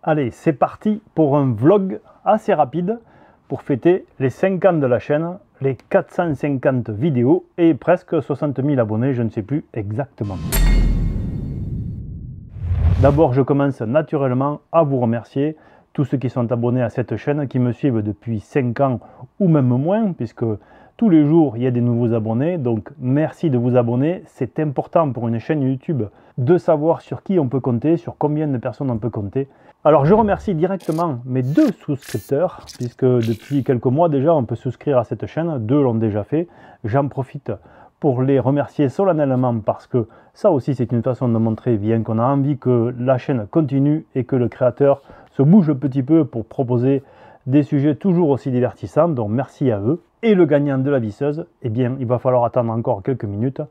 Allez, c'est parti pour un vlog assez rapide pour fêter les 5 ans de la chaîne, les 450 vidéos et presque 60 000 abonnés, je ne sais plus exactement. D'abord, je commence naturellement à vous remercier, tous ceux qui sont abonnés à cette chaîne, qui me suivent depuis 5 ans ou même moins, puisque tous les jours, il y a des nouveaux abonnés. Donc, merci de vous abonner. C'est important pour une chaîne YouTube de savoir sur qui on peut compter, sur combien de personnes on peut compter. Alors, je remercie directement mes 2 souscripteurs, puisque depuis quelques mois déjà, on peut souscrire à cette chaîne. 2 l'ont déjà fait. J'en profite pour les remercier solennellement parce que ça aussi, c'est une façon de montrer bien qu'on a envie que la chaîne continue et que le créateur se bouge un petit peu pour proposer des sujets toujours aussi divertissants. Donc, merci à eux. Et le gagnant de la visseuse, eh bien, il va falloir attendre encore quelques minutes,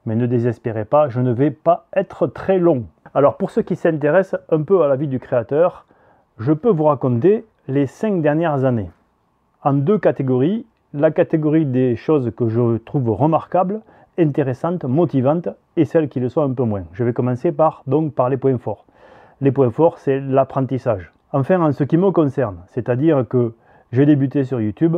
mais ne désespérez pas, je ne vais pas être très long. Alors, pour ceux qui s'intéressent un peu à la vie du créateur, je peux vous raconter les 5 dernières années. En 2 catégories, la catégorie des choses que je trouve remarquables, intéressantes, motivantes, et celles qui le sont un peu moins. Je vais commencer par les points forts. Les points forts, c'est l'apprentissage. Enfin, en ce qui me concerne, c'est-à-dire que j'ai débuté sur YouTube,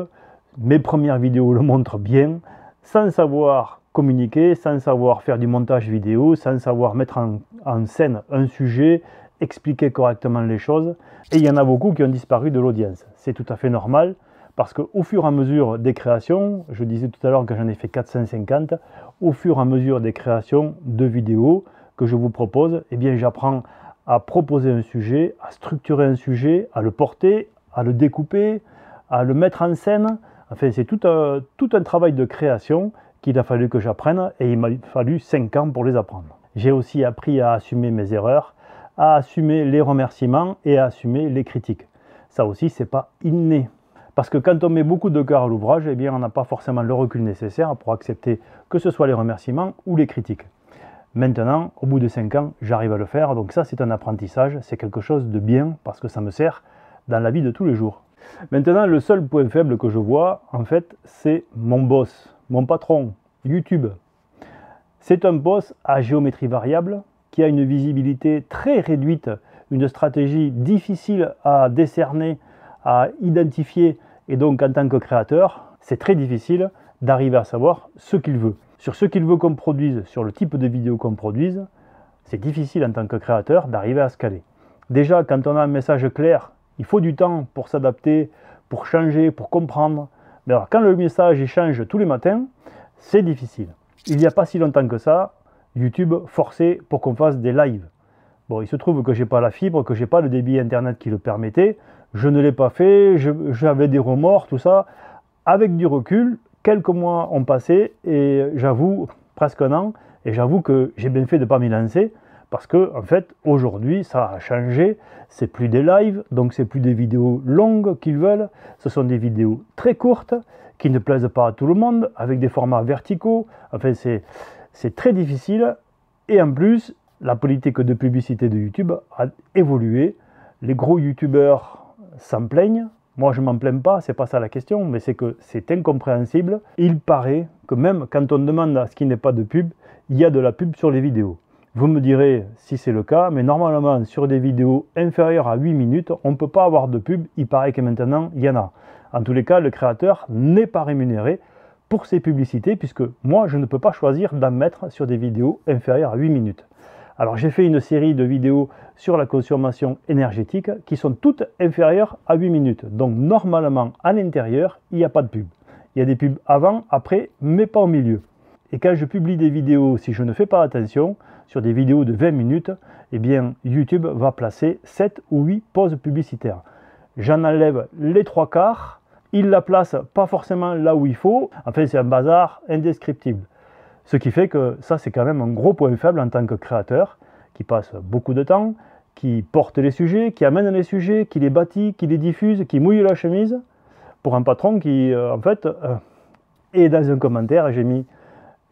mes premières vidéos le montrent bien, sans savoir communiquer, sans savoir faire du montage vidéo, sans savoir mettre en scène un sujet, expliquer correctement les choses. Et il y en a beaucoup qui ont disparu de l'audience. C'est tout à fait normal, parce qu'au fur et à mesure des créations, je disais tout à l'heure que j'en ai fait 450, au fur et à mesure des créations de vidéos que je vous propose, eh bien j'apprends à proposer un sujet, à structurer un sujet, à le porter, à le découper, à le mettre en scène. Enfin, c'est tout un travail de création qu'il a fallu que j'apprenne et il m'a fallu 5 ans pour les apprendre. J'ai aussi appris à assumer mes erreurs, à assumer les remerciements et à assumer les critiques. Ça aussi, c'est pas inné. Parce que quand on met beaucoup de cœur à l'ouvrage, eh bien, on n'a pas forcément le recul nécessaire pour accepter que ce soit les remerciements ou les critiques. Maintenant, au bout de 5 ans, j'arrive à le faire. Donc ça, c'est un apprentissage, c'est quelque chose de bien parce que ça me sert dans la vie de tous les jours. Maintenant, le seul point faible que je vois, en fait, c'est mon boss, mon patron, YouTube. C'est un boss à géométrie variable qui a une visibilité très réduite, une stratégie difficile à décerner, à identifier. Et donc, en tant que créateur, c'est très difficile d'arriver à savoir ce qu'il veut. Sur ce qu'il veut qu'on produise, sur le type de vidéo qu'on produise, c'est difficile en tant que créateur d'arriver à se caler. Déjà, quand on a un message clair, il faut du temps pour s'adapter, pour changer, pour comprendre. Mais alors, quand le message il change tous les matins, c'est difficile. Il n'y a pas si longtemps que ça, YouTube forçait pour qu'on fasse des lives. Bon, il se trouve que je n'ai pas la fibre, que je n'ai pas le débit internet qui le permettait. Je ne l'ai pas fait, j'avais des remords, tout ça. Avec du recul, quelques mois ont passé et j'avoue, presque un an, et j'avoue que j'ai bien fait de ne pas m'y lancer. Parce que, en fait, aujourd'hui, ça a changé. C'est plus des lives, donc c'est plus des vidéos longues qu'ils veulent. Ce sont des vidéos très courtes, qui ne plaisent pas à tout le monde, avec des formats verticaux. Enfin, c'est très difficile. Et en plus, la politique de publicité de YouTube a évolué. Les gros YouTubeurs s'en plaignent. Moi, je ne m'en plains pas, c'est pas ça la question, mais c'est que c'est incompréhensible. Il paraît que même quand on demande à ce qu'il n'y ait pas de pub, il y a de la pub sur les vidéos. Vous me direz si c'est le cas, mais normalement sur des vidéos inférieures à 8 minutes, on ne peut pas avoir de pub, il paraît que maintenant il y en a. En tous les cas, le créateur n'est pas rémunéré pour ses publicités, puisque moi je ne peux pas choisir d'en mettre sur des vidéos inférieures à 8 minutes. Alors j'ai fait une série de vidéos sur la consommation énergétique qui sont toutes inférieures à 8 minutes. Donc normalement à l'intérieur, il n'y a pas de pub. Il y a des pubs avant, après, mais pas au milieu. Et quand je publie des vidéos, si je ne fais pas attention, sur des vidéos de 20 minutes, eh bien YouTube va placer 7 ou 8 pauses publicitaires. J'en enlève les 3/4, il la place pas forcément là où il faut, enfin c'est un bazar indescriptible. Ce qui fait que ça c'est quand même un gros point faible en tant que créateur, qui passe beaucoup de temps, qui porte les sujets, qui amène les sujets, qui les bâtit, qui les diffuse, qui mouille la chemise, pour un patron qui en fait, et dans un commentaire j'ai mis...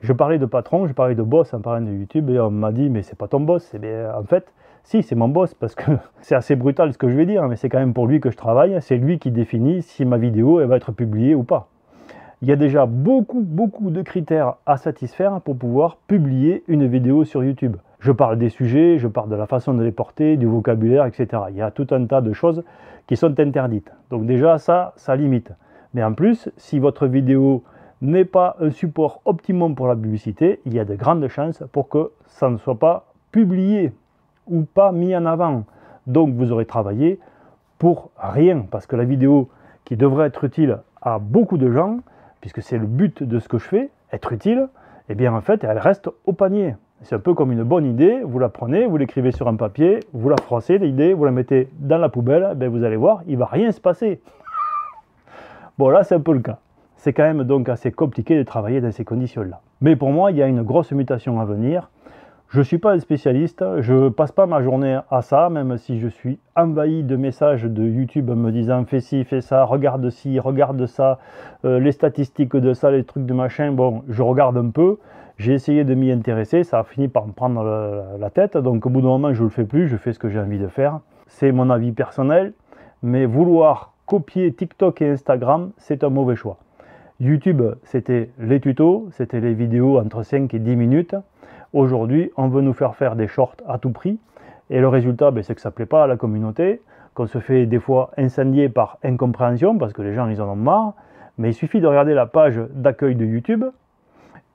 Je parlais de patron, je parlais de boss en parlant de YouTube et on m'a dit mais c'est pas ton boss. Et bien, en fait, si c'est mon boss parce que c'est assez brutal ce que je vais dire, mais c'est quand même pour lui que je travaille. C'est lui qui définit si ma vidéo elle va être publiée ou pas. Il y a déjà beaucoup de critères à satisfaire pour pouvoir publier une vidéo sur YouTube. Je parle des sujets, je parle de la façon de les porter, du vocabulaire, etc. Il y a tout un tas de choses qui sont interdites. Donc déjà, ça limite. Mais en plus, si votre vidéo n'est pas un support optimum pour la publicité, il y a de grandes chances pour que ça ne soit pas publié ou pas mis en avant. Donc vous aurez travaillé pour rien, parce que la vidéo qui devrait être utile à beaucoup de gens, puisque c'est le but de ce que je fais, être utile, eh bien en fait elle reste au panier. C'est un peu comme une bonne idée, vous la prenez, vous l'écrivez sur un papier, vous la froissez, l'idée, vous la mettez dans la poubelle, ben vous allez voir, il ne va rien se passer. Bon là c'est un peu le cas. C'est quand même donc assez compliqué de travailler dans ces conditions-là. Mais pour moi, il y a une grosse mutation à venir. Je ne suis pas un spécialiste, je ne passe pas ma journée à ça, même si je suis envahi de messages de YouTube me disant fais ci, fais ça, regarde ci, regarde ça, les statistiques de ça, les trucs de machin. Bon, je regarde un peu, j'ai essayé de m'y intéresser, ça a fini par me prendre la tête, donc au bout d'un moment je ne le fais plus, je fais ce que j'ai envie de faire. C'est mon avis personnel, mais vouloir copier TikTok et Instagram, c'est un mauvais choix. YouTube, c'était les tutos, c'était les vidéos entre 5 et 10 minutes. Aujourd'hui, on veut nous faire des shorts à tout prix. Et le résultat, c'est que ça ne plaît pas à la communauté, qu'on se fait des fois incendier par incompréhension, parce que les gens, ils en ont marre. Mais il suffit de regarder la page d'accueil de YouTube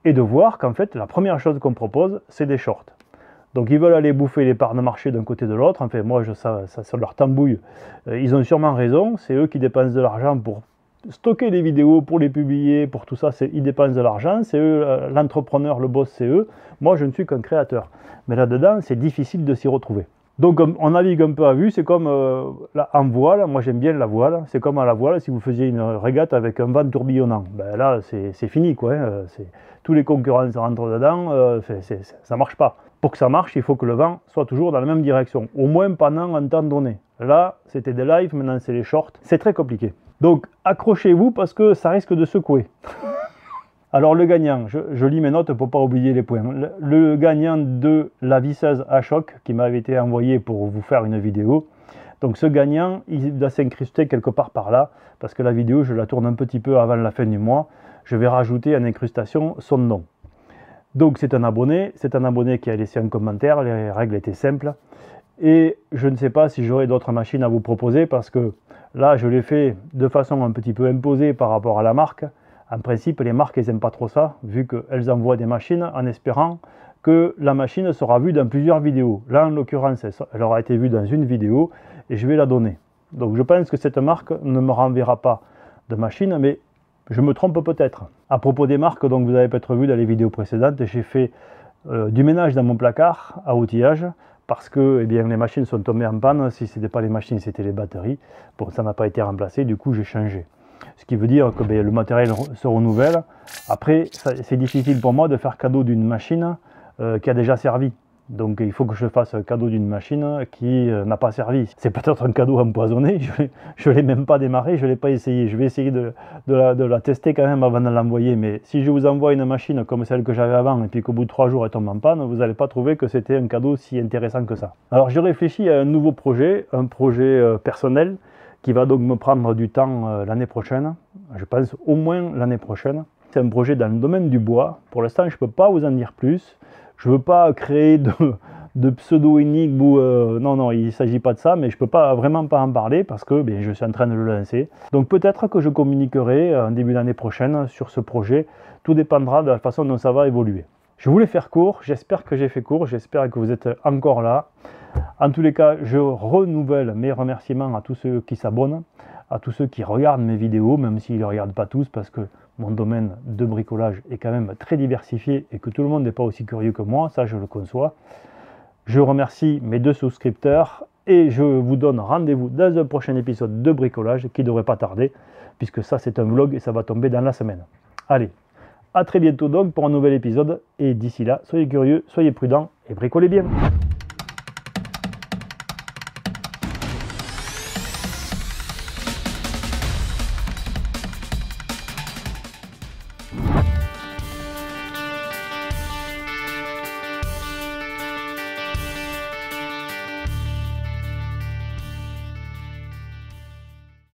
et de voir qu'en fait, la première chose qu'on propose, c'est des shorts. Donc ils veulent aller bouffer les parts de marché d'un côté de l'autre. Enfin, moi, ça leur tambouille. Ils ont sûrement raison. C'est eux qui dépensent de l'argent pour stocker les vidéos, pour les publier, pour tout ça, ils dépensent de l'argent, c'est eux, l'entrepreneur, le boss, c'est eux. Moi, je ne suis qu'un créateur. Mais là-dedans, c'est difficile de s'y retrouver. Donc, on navigue un peu à vue, c'est comme en voile, moi j'aime bien la voile, c'est comme à la voile, si vous faisiez une régate avec un vent tourbillonnant, ben là, c'est fini, quoi. Hein, tous les concurrents rentrent dedans, ça ne marche pas. Pour que ça marche, il faut que le vent soit toujours dans la même direction, au moins pendant un temps donné. Là, c'était des lives, maintenant c'est les shorts, c'est très compliqué. Donc accrochez-vous parce que ça risque de secouer. Alors le gagnant, je lis mes notes pour ne pas oublier les points. Le gagnant de la visseuse à choc qui m'avait été envoyé pour vous faire une vidéo. Donc ce gagnant, il doit s'incruster quelque part par là parce que la vidéo, je la tourne un petit peu avant la fin du mois. Je vais rajouter en incrustation son nom. Donc c'est un abonné qui a laissé un commentaire, les règles étaient simples. Et je ne sais pas si j'aurai d'autres machines à vous proposer parce que là, je l'ai fait de façon un petit peu imposée par rapport à la marque. En principe, les marques, elles n'aiment pas trop ça, vu qu'elles envoient des machines en espérant que la machine sera vue dans plusieurs vidéos. Là, en l'occurrence, elle aura été vue dans une vidéo et je vais la donner. Donc je pense que cette marque ne me renverra pas de machine, mais je me trompe peut-être. À propos des marques, donc vous avez peut-être vu dans les vidéos précédentes, j'ai fait du ménage dans mon placard à outillage, parce que les machines sont tombées en panne. Si ce n'était pas les machines, c'était les batteries. Bon, ça n'a pas été remplacé, du coup j'ai changé. Ce qui veut dire que le matériel se renouvelle. Après, c'est difficile pour moi de faire cadeau d'une machine qui a déjà servi. Donc il faut que je fasse cadeau d'une machine qui n'a pas servi. C'est peut-être un cadeau empoisonné, je ne l'ai même pas démarré, je ne l'ai pas essayé. Je vais essayer de la tester quand même avant de l'envoyer. Mais si je vous envoie une machine comme celle que j'avais avant et puis qu'au bout de 3 jours elle tombe en panne, vous n'allez pas trouver que c'était un cadeau si intéressant que ça. Alors je réfléchis à un nouveau projet, un projet personnel qui va donc me prendre du temps l'année prochaine. Je pense au moins l'année prochaine. C'est un projet dans le domaine du bois. Pour l'instant, je ne peux pas vous en dire plus. Je ne veux pas créer de pseudo-énigmes ou non, il ne s'agit pas de ça, mais je ne peux vraiment pas en parler parce que je suis en train de le lancer. Donc peut-être que je communiquerai en début d'année prochaine sur ce projet. Tout dépendra de la façon dont ça va évoluer. Je voulais faire court, j'espère que j'ai fait court, j'espère que vous êtes encore là. En tous les cas, je renouvelle mes remerciements à tous ceux qui s'abonnent, à tous ceux qui regardent mes vidéos, même s'ils ne les regardent pas tous, parce que mon domaine de bricolage est quand même très diversifié et que tout le monde n'est pas aussi curieux que moi, ça je le conçois. Je remercie mes 2 souscripteurs et je vous donne rendez-vous dans un prochain épisode de bricolage qui ne devrait pas tarder, puisque ça c'est un vlog et ça va tomber dans la semaine. Allez, à très bientôt donc pour un nouvel épisode et d'ici là, soyez curieux, soyez prudents et bricolez bien.